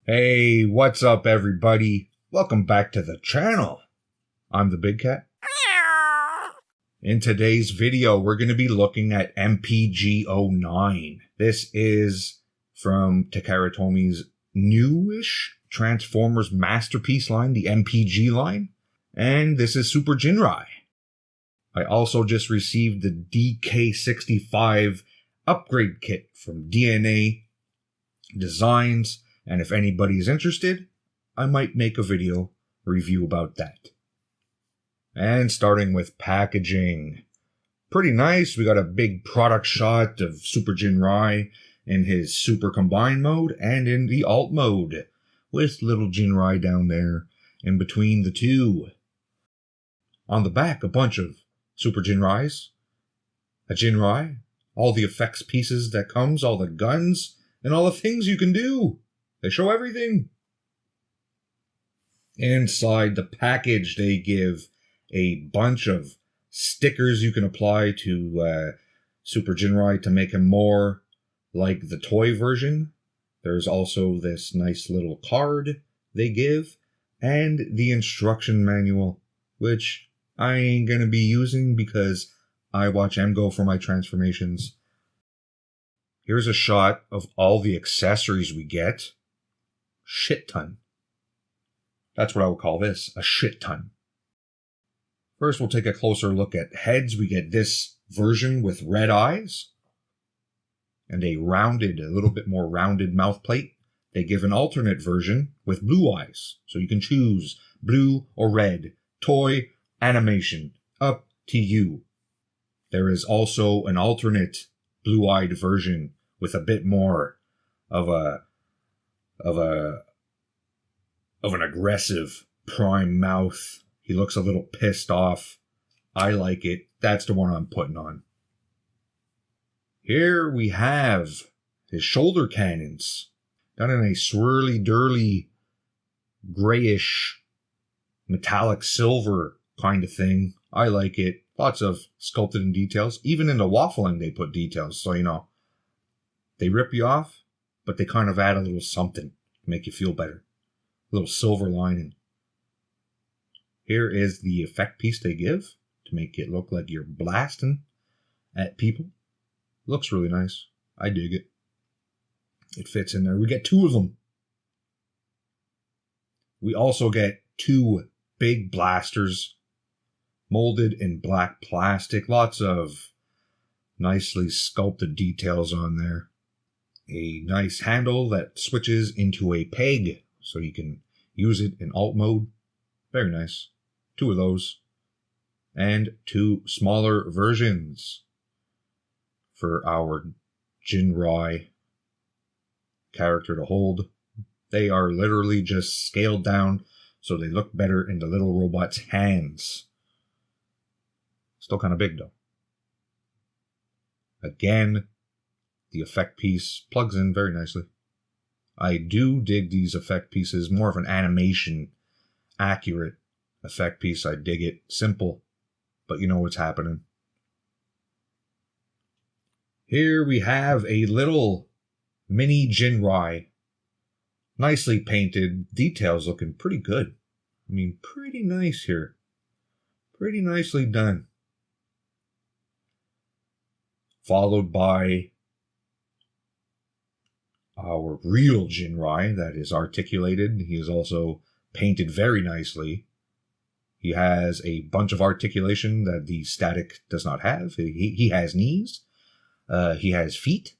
Hey, what's up everybody? Welcome back to the channel. I'm the Big Cat. In today's video, we're going to be looking at MPG-09. This is from Takara Tomy's newish Transformers masterpiece line, the MPG line. And this is Super Ginrai. I also just received the DK65 upgrade kit from DNA Designs. And if anybody's interested, I might make a video review about that. And starting with packaging. Pretty nice. We got a big product shot of Super Ginrai in his Super Combine mode and in the Alt mode, with little Ginrai down there in between the two. On the back, a bunch of Super Ginrais, a Ginrai, all the effects pieces that comes, all the guns, and all the things you can do. They show everything. Inside the package, they give a bunch of stickers you can apply to Super Ginrai to make him more like the toy version. There's also this nice little card they give, and the instruction manual, which I ain't gonna be using because I watch MGO for my transformations. Here's a shot of all the accessories we get. Shit ton. That's what I would call this, a shit ton. First, we'll take a closer look at heads. We get this version with red eyes and a little bit more rounded mouth plate. They give an alternate version with blue eyes, so you can choose blue or red. Toy, animation, up to you. There is also an alternate blue-eyed version with a bit more of an aggressive prime mouth. He looks a little pissed off. I like it. That's the one I'm putting on. Here we have his shoulder cannons, done in a swirly, dirly, grayish, metallic silver kind of thing. I like it. Lots of sculpted in details. Even in the waffling, they put details. So, you know, they rip you off, but they kind of add a little something to make you feel better. A little silver lining. Here is the effect piece they give to make it look like you're blasting at people. Looks really nice. I dig it. It fits in there. We get two of them. We also get two big blasters molded in black plastic. Lots of nicely sculpted details on there. A nice handle that switches into a peg so you can use it in alt mode. Very nice. Two of those. And two smaller versions for our Ginrai character to hold. They are literally just scaled down so they look better in the little robot's hands. Still kind of big though. Again, the effect piece plugs in very nicely. I do dig these effect pieces, more of an animation accurate effect piece. I dig it. Simple, but you know what's happening. Here we have a little mini Ginrai. Nicely painted. Details looking pretty good. I mean, pretty nice here. Pretty nicely done. Followed by our real Ginrai that is articulated. He is also painted very nicely. He has a bunch of articulation that the static does not have. He has knees. He has feet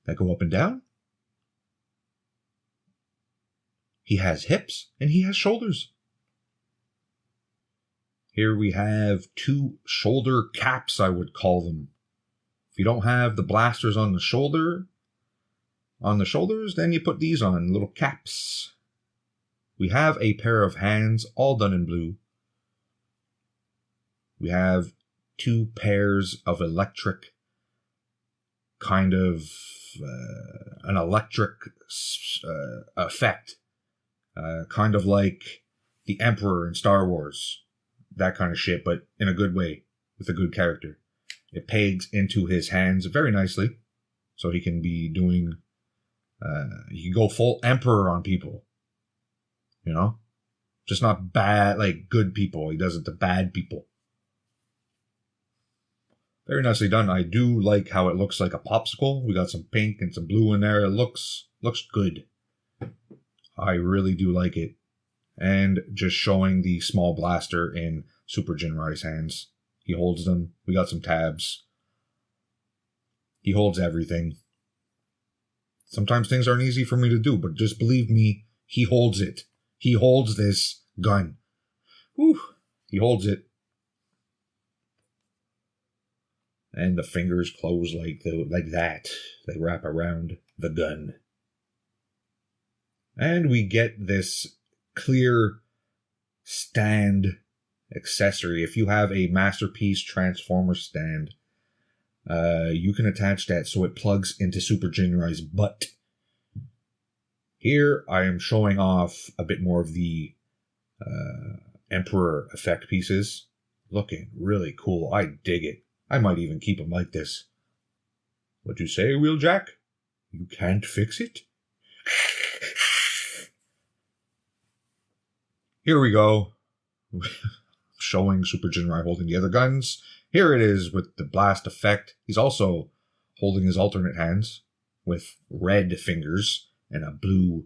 that go up and down. He has hips and he has shoulders. Here we have two shoulder caps, I would call them. If you don't have the blasters on the shoulders, then you put these on, little caps. We have a pair of hands, all done in blue. We have two pairs of electric, kind of an electric effect, kind of like the Emperor in Star Wars, that kind of shit, but in a good way, with a good character. It pegs into his hands very nicely, so he can be doing He can go full emperor on people. You know? Just not bad, like good people. He does it to bad people. Very nicely done. I do like how it looks like a popsicle. We got some pink and some blue in there. It looks good. I really do like it. And just showing the small blaster in Super Ginrai's hands. He holds them. We got some tabs. He holds everything. Sometimes things aren't easy for me to do, but just believe me, he holds it. He holds this gun. Whew. He holds it. And the fingers close like that. They wrap around the gun. And we get this clear stand accessory. If you have a Masterpiece Transformer stand, you can attach that so it plugs into Super Ginrai's butt. Here I am showing off a bit more of the Emperor effect pieces. Looking really cool. I dig it. I might even keep them like this. What you say, Wheeljack? You can't fix it? Here we go. Showing Super Ginrai holding the other guns. Here it is with the blast effect. He's also holding his alternate hands with red fingers and a blue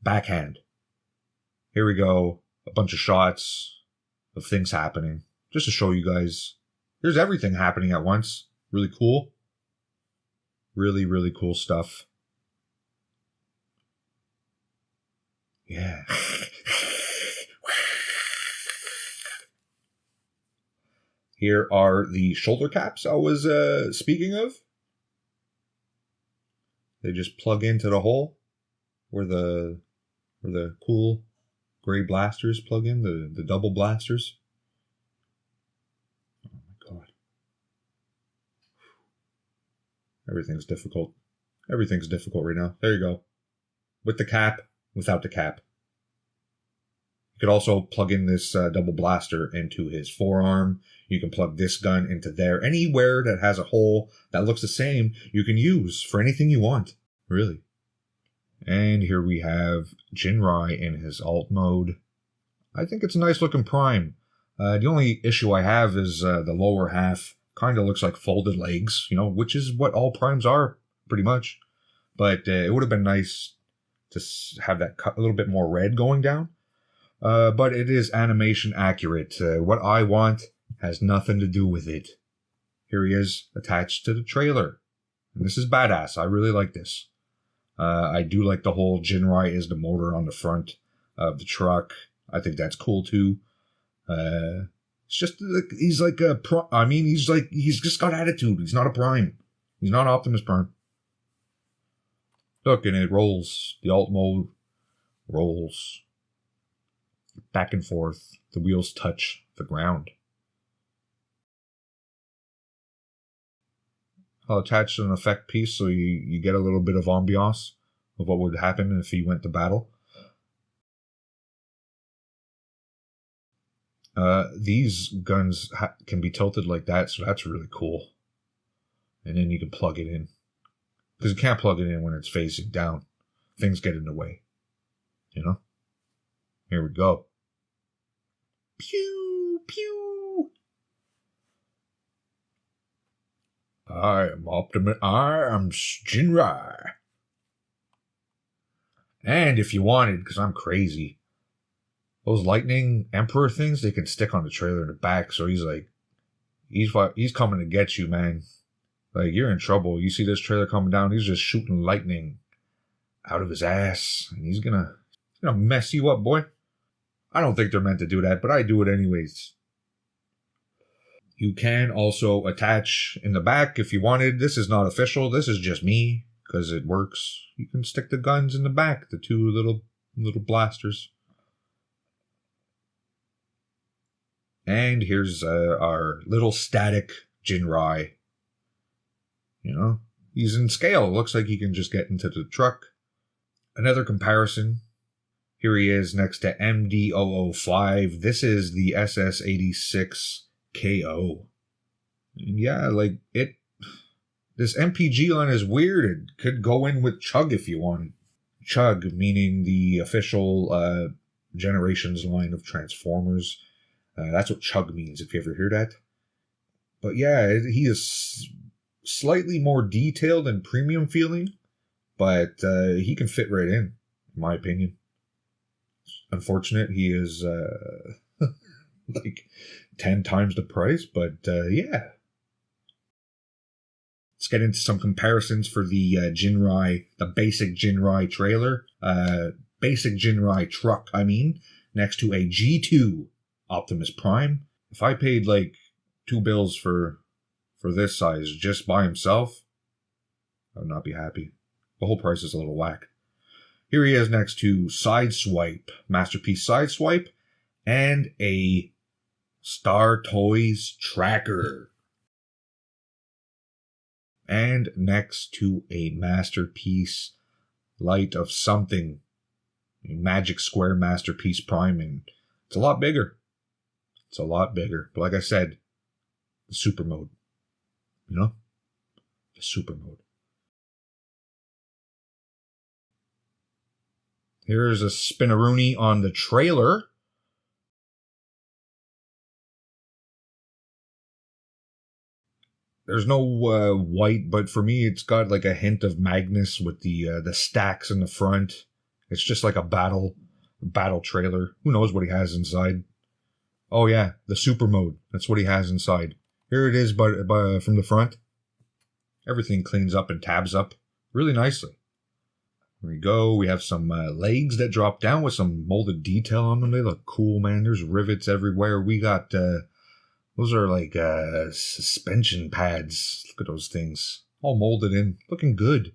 backhand. Here we go. A bunch of shots of things happening. Just to show you guys. There's everything happening at once. Really cool. Really, really cool stuff. Yeah. Here are the shoulder caps I was speaking of. They just plug into the hole where the cool gray blasters plug in, the double blasters. Oh my god. Everything's difficult. Everything's difficult right now. There you go. With the cap, without the cap. You could also plug in this double blaster into his forearm. You can plug this gun into there. Anywhere that has a hole that looks the same, you can use for anything you want. Really. And here we have Ginrai in his alt mode. I think it's a nice looking prime. The only issue I have is the lower half kind of looks like folded legs, you know, which is what all primes are, pretty much. But it would have been nice to have that a little bit more red going down. But it is animation accurate. What I want has nothing to do with it. Here he is attached to the trailer. And this is badass. I really like this. I do like the whole Ginrai is the motor on the front of the truck. I think that's cool too. It's just he's like a he's just got attitude. He's not a prime. He's not Optimus Prime. Look, and it rolls. The alt mode rolls back and forth. The wheels touch the ground. I'll attach an effect piece so you get a little bit of ambiance of what would happen if he went to battle. These guns can be tilted like that, so that's really cool. And then you can plug it in. Because you can't plug it in when it's facing down. Things get in the way. You know? Here we go. Pew! Pew! I am Ginrai. And if you wanted, because I'm crazy, those lightning emperor things, they can stick on the trailer in the back. So he's like, he's coming to get you, man. Like, you're in trouble. You see this trailer coming down, he's just shooting lightning out of his ass. And he's gonna mess you up, boy. I don't think they're meant to do that, but I do it anyways. You can also attach in the back if you wanted. This is not official. This is just me, because it works. You can stick the guns in the back, the two little blasters. And here's our little static Ginrai. You know, he's in scale. It looks like he can just get into the truck. Another comparison. Here he is next to MD-005. This is the SS-86 KO. And yeah, like This MPG line is weird. It could go in with Chug if you want. Chug, meaning the official Generations line of Transformers. That's what Chug means, if you ever hear that. But yeah, he is slightly more detailed and premium feeling, but he can fit right in my opinion. Unfortunate, he is like 10 times the price, but yeah. Let's get into some comparisons for the Ginrai, the basic Ginrai trailer. Basic Ginrai truck, next to a G2 Optimus Prime. If I paid like $2 for this size just by himself, I would not be happy. The whole price is a little whack. Here he is next to Sideswipe, Masterpiece Sideswipe, and a Star Toys Tracker. And next to a Masterpiece Light of Something, a Magic Square Masterpiece Prime, and it's a lot bigger. It's a lot bigger. But like I said, the super mode. You know? The super mode. Here's a spinaroonie on the trailer. There's no white, but for me, it's got like a hint of Magnus with the stacks in the front. It's just like a battle trailer. Who knows what he has inside? Oh yeah, the super mode. That's what he has inside. Here it is, but from the front. Everything cleans up and tabs up really nicely. Here we go. We have some legs that drop down with some molded detail on them. They look cool, man. There's rivets everywhere. We got, those are like suspension pads. Look at those things. All molded in. Looking good.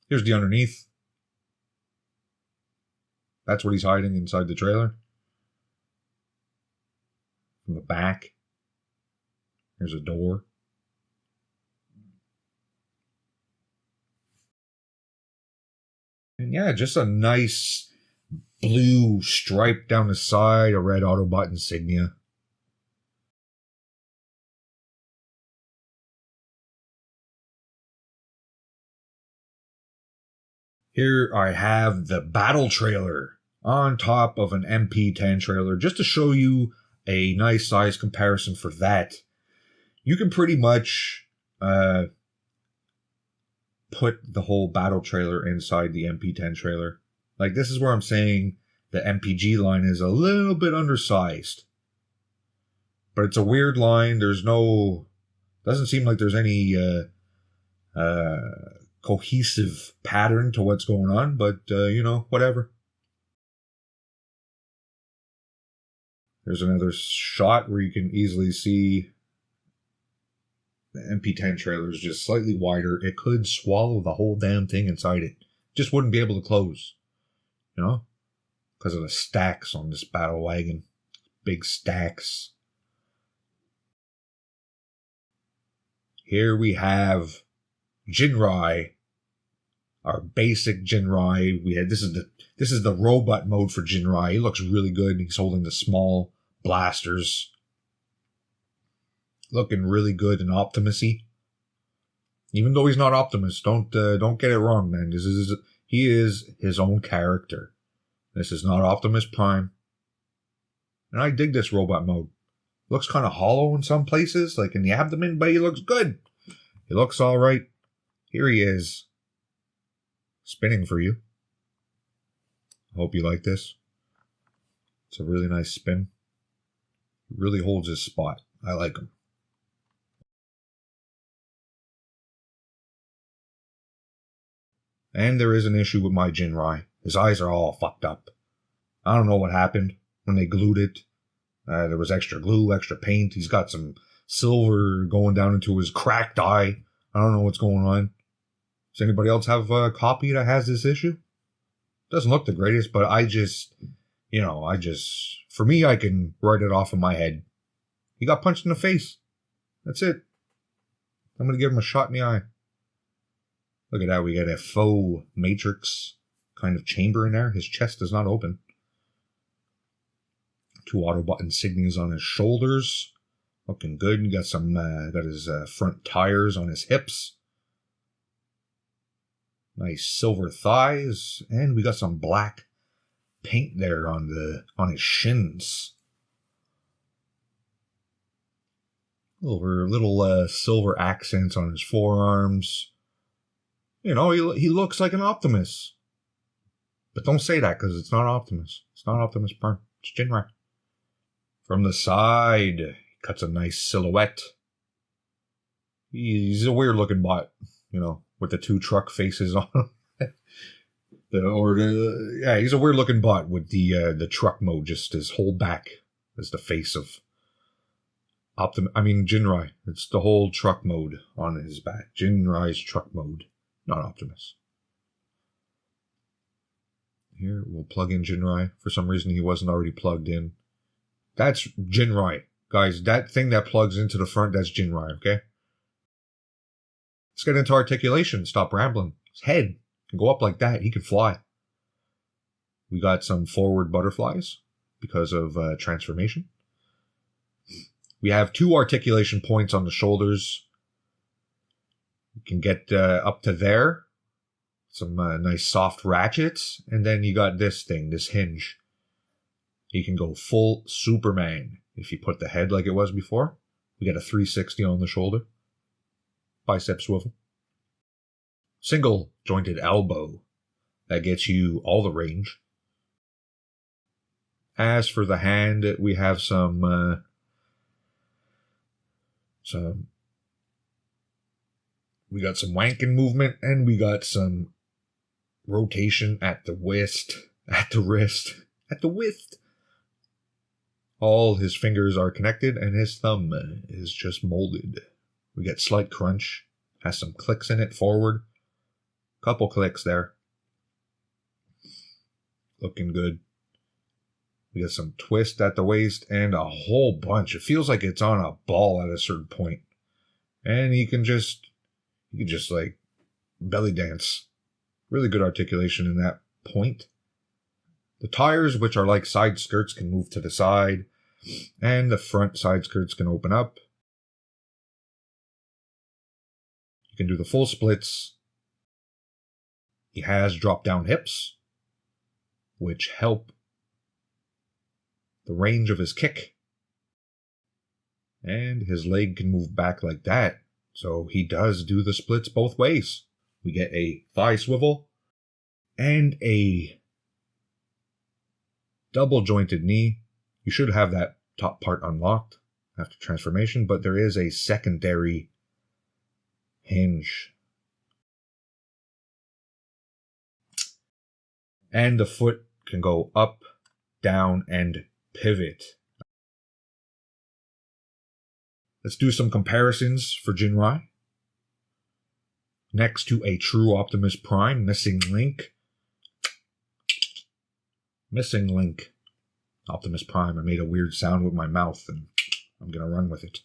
Here's the underneath. That's what he's hiding inside the trailer. From the back. Here's a door. And yeah, just a nice blue stripe down the side, a red Autobot insignia. Here I have the battle trailer on top of an MP10 trailer, just to show you a nice size comparison for that. You can pretty much put the whole battle trailer inside the MP10 trailer. Like, this is where I'm saying the MPG line is a little bit undersized. But it's a weird line. Doesn't seem like there's any cohesive pattern to what's going on, but whatever. There's another shot where you can easily see the MP10 trailer is just slightly wider. It could swallow the whole damn thing inside it. Just wouldn't be able to close, because of the stacks on this battle wagon. Big stacks. Here we have Ginrai, our basic Ginrai. This is the robot mode for Ginrai. He looks really good. He's holding the small blasters, looking really good and Optimus-y. Even though he's not Optimus, don't get it wrong, man. He is his own character. This is not Optimus Prime, and I dig this robot mode. Looks kind of hollow in some places, like in the abdomen, but he looks good. He looks all right. Here he is, spinning for you. I hope you like this. It's a really nice spin. He really holds his spot. I like him. And there is an issue with my Ginrai. His eyes are all fucked up. I don't know what happened when they glued it. There was extra glue, extra paint. He's got some silver going down into his cracked eye. I don't know what's going on. Does anybody else have a copy that has this issue? Doesn't look the greatest, but for me, I can write it off in my head. He got punched in the face. That's it. I'm going to give him a shot in the eye. Look at that. We got a faux Matrix kind of chamber in there. His chest does not open. 2 Autobot insignias on his shoulders. Looking good. You got some, got his front tires on his hips. Nice silver thighs. And we got some black paint there on his shins. Little silver accents on his forearms. You know, he looks like an Optimus. But don't say that, because it's not Optimus. It's not Optimus Prime. It's Ginrai. From the side, he cuts a nice silhouette. He's a weird-looking bot, you know, with the 2 truck faces on him. Yeah, he's a weird-looking bot with the truck mode, just his whole back as the face of Ginrai. It's the whole truck mode on his back. Ginrai's truck mode, not Optimus. Here, we'll plug in Ginrai. For some reason, he wasn't already plugged in. That's Ginrai. Guys, that thing that plugs into the front, that's Ginrai, okay? Let's get into articulation. Stop rambling. His head can go up like that. He can fly. We got some forward butterflies because of transformation. We have 2 articulation points on the shoulders. You can get up to there. Some nice soft ratchets. And then you got this thing, this hinge. You can go full Superman if you put the head like it was before. We got a 360 on the shoulder. Bicep swivel. Single jointed elbow. That gets you all the range. As for the hand, we have some we got some wanking movement, and we got some rotation at the wrist. All his fingers are connected, and his thumb is just molded. We got slight crunch. Has some clicks in it forward. Couple clicks there. Looking good. We got some twist at the waist and a whole bunch. It feels like it's on a ball at a certain point. And you can just like belly dance. Really good articulation in that point. The tires, which are like side skirts, can move to the side. And the front side skirts can open up. You can do the full splits. He has drop down hips, which help the range of his kick. And his leg can move back like that. So he does do the splits both ways. We get a thigh swivel and a double jointed knee. You should have that top part unlocked after transformation, but there is a secondary hinge. And the foot can go up, down, and pivot. Let's do some comparisons for Ginrai. Next to a true Optimus Prime, missing link. Missing link. Optimus Prime. I made a weird sound with my mouth, and I'm going to run with it.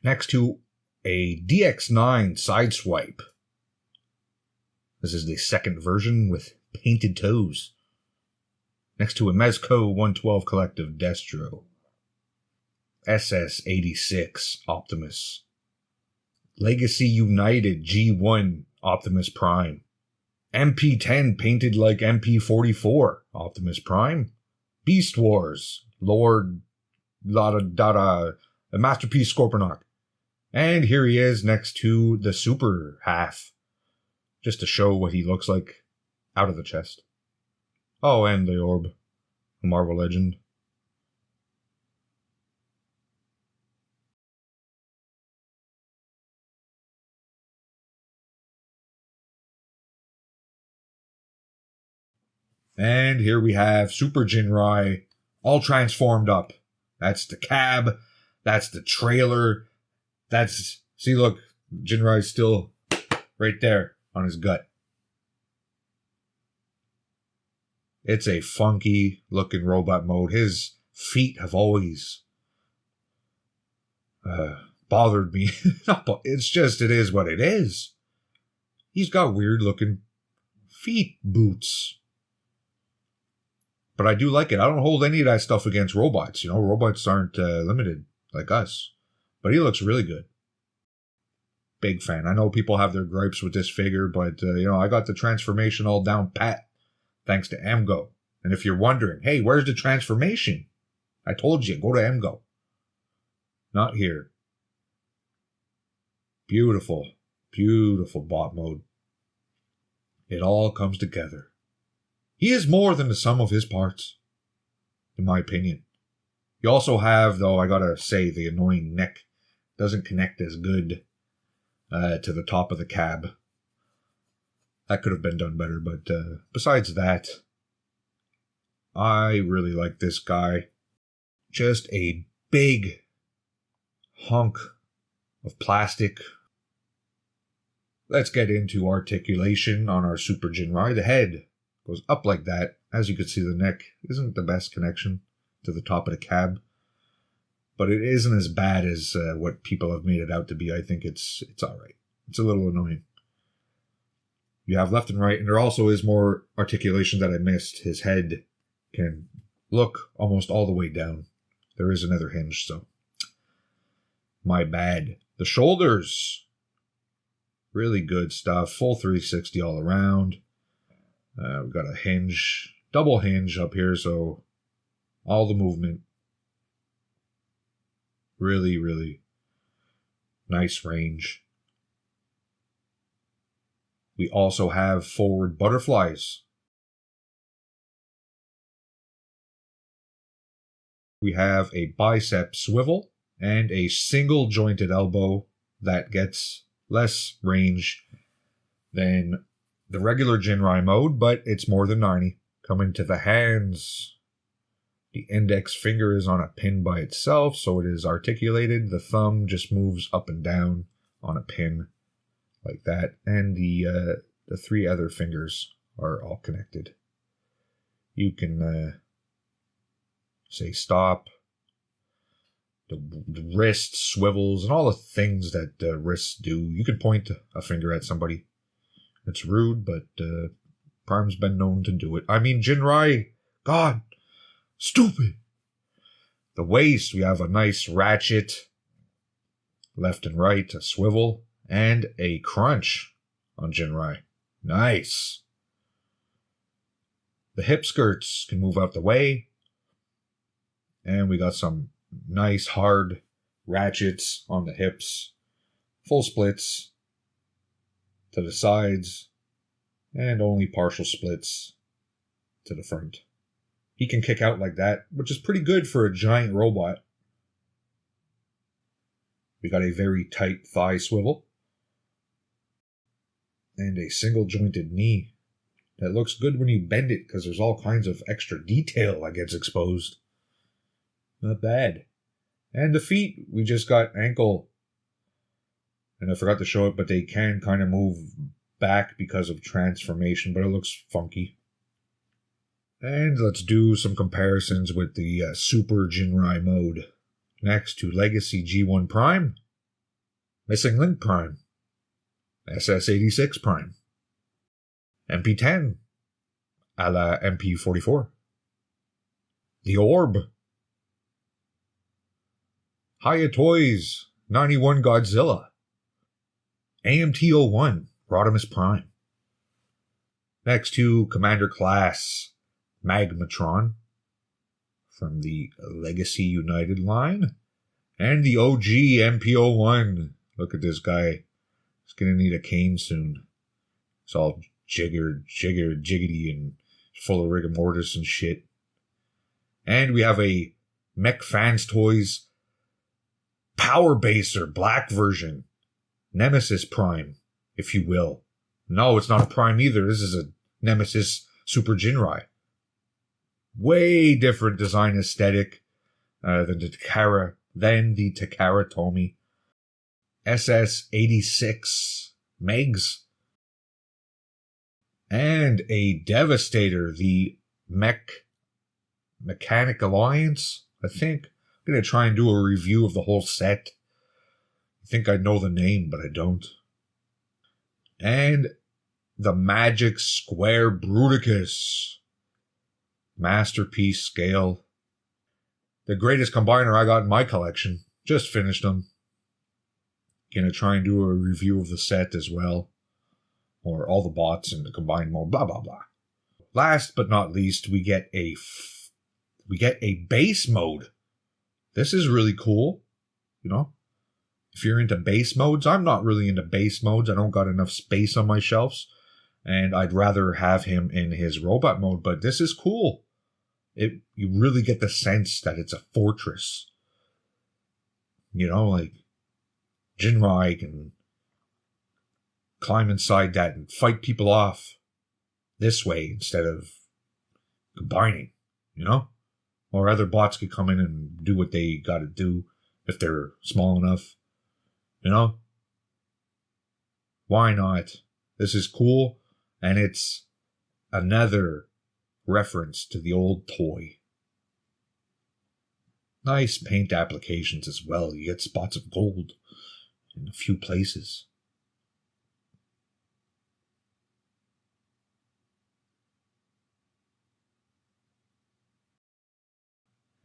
Next to a DX9 Sideswipe. This is the second version with painted toes. Next to a Mezco 112 Collective Destro. SS86 Optimus. Legacy United G1 Optimus Prime. MP10 painted like MP44 Optimus Prime. Beast Wars Lord Masterpiece Scorponok. And here he is next to the super half. Just to show what he looks like out of the chest. Oh, and the orb. A Marvel Legend. And here we have Super Ginrai all transformed up. That's the cab. That's the trailer. See, look, Ginrai's still right there on his gut. It's a funky looking robot mode. His feet have always bothered me. It's just, it is what it is. He's got weird looking feet boots. But I do like it. I don't hold any of that stuff against robots. You know, robots aren't limited like us. But he looks really good. Big fan. I know people have their gripes with this figure, but, you know, I got the transformation all down pat thanks to MGO. And if you're wondering, hey, where's the transformation? I told you, go to MGO. Not here. Beautiful, beautiful bot mode. It all comes together. He is more than the sum of his parts, in my opinion. You also have, though, I gotta say, the annoying neck doesn't connect as good to the top of the cab. That could have been done better, but besides that, I really like this guy. Just a big hunk of plastic. Let's get into articulation on our Super Ginrai. The head goes up like that. As you can see, the neck isn't the best connection to the top of the cab, but it isn't as bad as what people have made it out to be. I think it's all right. It's a little annoying. You have left and right, and there also is more articulation that I missed. His head can look almost all the way down. There is another hinge, so my bad. The shoulders, really good stuff. Full 360 all around. We've got a hinge, double hinge up here, so all the movement. Really, really nice range. We also have forward butterflies. We have a bicep swivel and a single jointed elbow that gets less range than the regular Ginrai mode, but it's more than 90. Coming to the hands, the index finger is on a pin by itself, so it is articulated. The thumb just moves up and down on a pin like that, and the three other fingers are all connected. You can say stop. The wrist swivels and all the things that wrists do. You can point a finger at somebody. It's rude, but Prime's been known to do it. I mean, Ginrai, God, stupid. The waist, we have a nice ratchet, left and right, a swivel, and a crunch on Ginrai. Nice. The hip skirts can move out the way. And we got some nice hard ratchets on the hips. Full splits to the sides. And only partial splits to the front. He can kick out like that, which is pretty good for a giant robot. We got a very tight thigh swivel. And a single jointed knee. That looks good when you bend it because there's all kinds of extra detail that gets exposed. Not bad. And the feet, we just got ankle. And I forgot to show it, but they can kind of move back because of transformation, but it looks funky. And let's do some comparisons with the Super Ginrai mode. Next to Legacy G1 Prime, Missing Link Prime, SS86 Prime, MP10 a la MP44, the Orb, Hiya Toys 91 Godzilla, AMT-01 Rodimus Prime. Next to Commander Class Magmatron from the Legacy United line, and the OG MP-01. Look at this guy. He's going to need a cane soon. It's all jiggity, and full of rigor mortis and shit. And we have a Mech Fans Toys Power Baser Black version. Nemesis Prime, if you will. No, it's not a Prime either. This is a Nemesis Super Ginrai. Way different design aesthetic than the Takara Tomy. SS86 Megs. And a Devastator, the Mechanic Alliance, I think. I'm going to try and do a review of the whole set. I think I know the name, but I don't. And the Magic Square Bruticus. masterpiece scale. The greatest combiner I got in my collection. Just finished them. Gonna try and do a review of the set as well. Or all the bots in the combined mode, blah, blah, blah. Last but not least, we get a base mode. This is really cool. You know, if you're into base modes, I'm not really into base modes. I don't got enough space on my shelves. And I'd rather have him in his robot mode, but this is cool. You really get the sense that it's a fortress. You know, like Ginrai can climb inside that and fight people off this way instead of combining, you know? Or other bots could come in and do what they gotta do if they're small enough, you know? Why not? This is cool, and it's another reference to the old toy. Nice paint applications as well. You get spots of gold in a few places.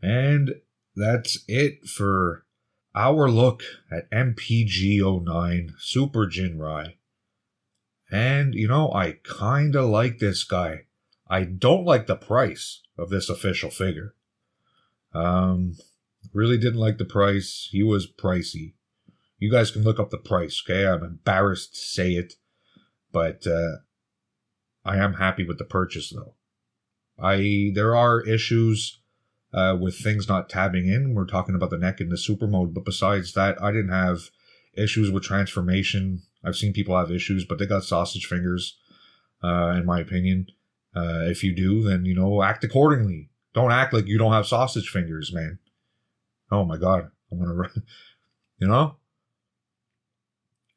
And that's it for our look at MPG-09 Super Ginrai. And, you know, I kind of like this guy. I don't like the price of this official figure. Really didn't like the price. He was pricey. You guys can look up the price, okay? I'm embarrassed to say it. But I am happy with the purchase, though. There are issues with things not tabbing in. We're talking about the neck in the super mode. But besides that, I didn't have issues with transformation. I've seen people have issues, but they got sausage fingers, in my opinion. If you do, then, you know, act accordingly. Don't act like you don't have sausage fingers, man. Oh my God. I'm going to run. You know?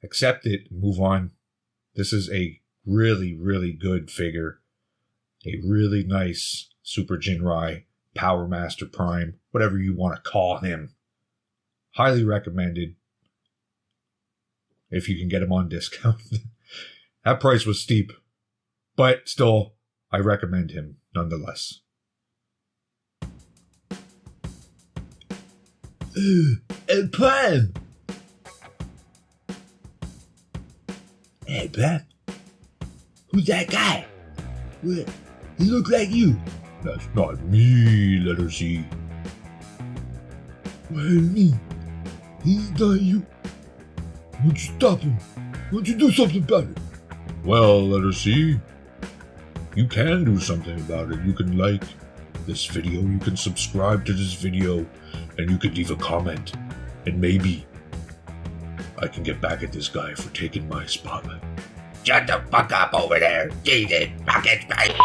Accept it and move on. This is a really, really good figure. A really nice Super Ginrai, Power Master Prime, whatever you want to call him. Highly recommended. If you can get him on discount. That price was steep. But still, I recommend him nonetheless. Prime! Hey, Prime. Who's that guy? What? He look like you. That's not me, letter C. What do you mean? He's not you. Why don't you stop him? Why don't you do something about it? Well, letter C, you can do something about it. You can like this video, you can subscribe to this video, and you can leave a comment. And maybe I can get back at this guy for taking my spotlight. Shut the fuck up over there, Jesus fucking Christ.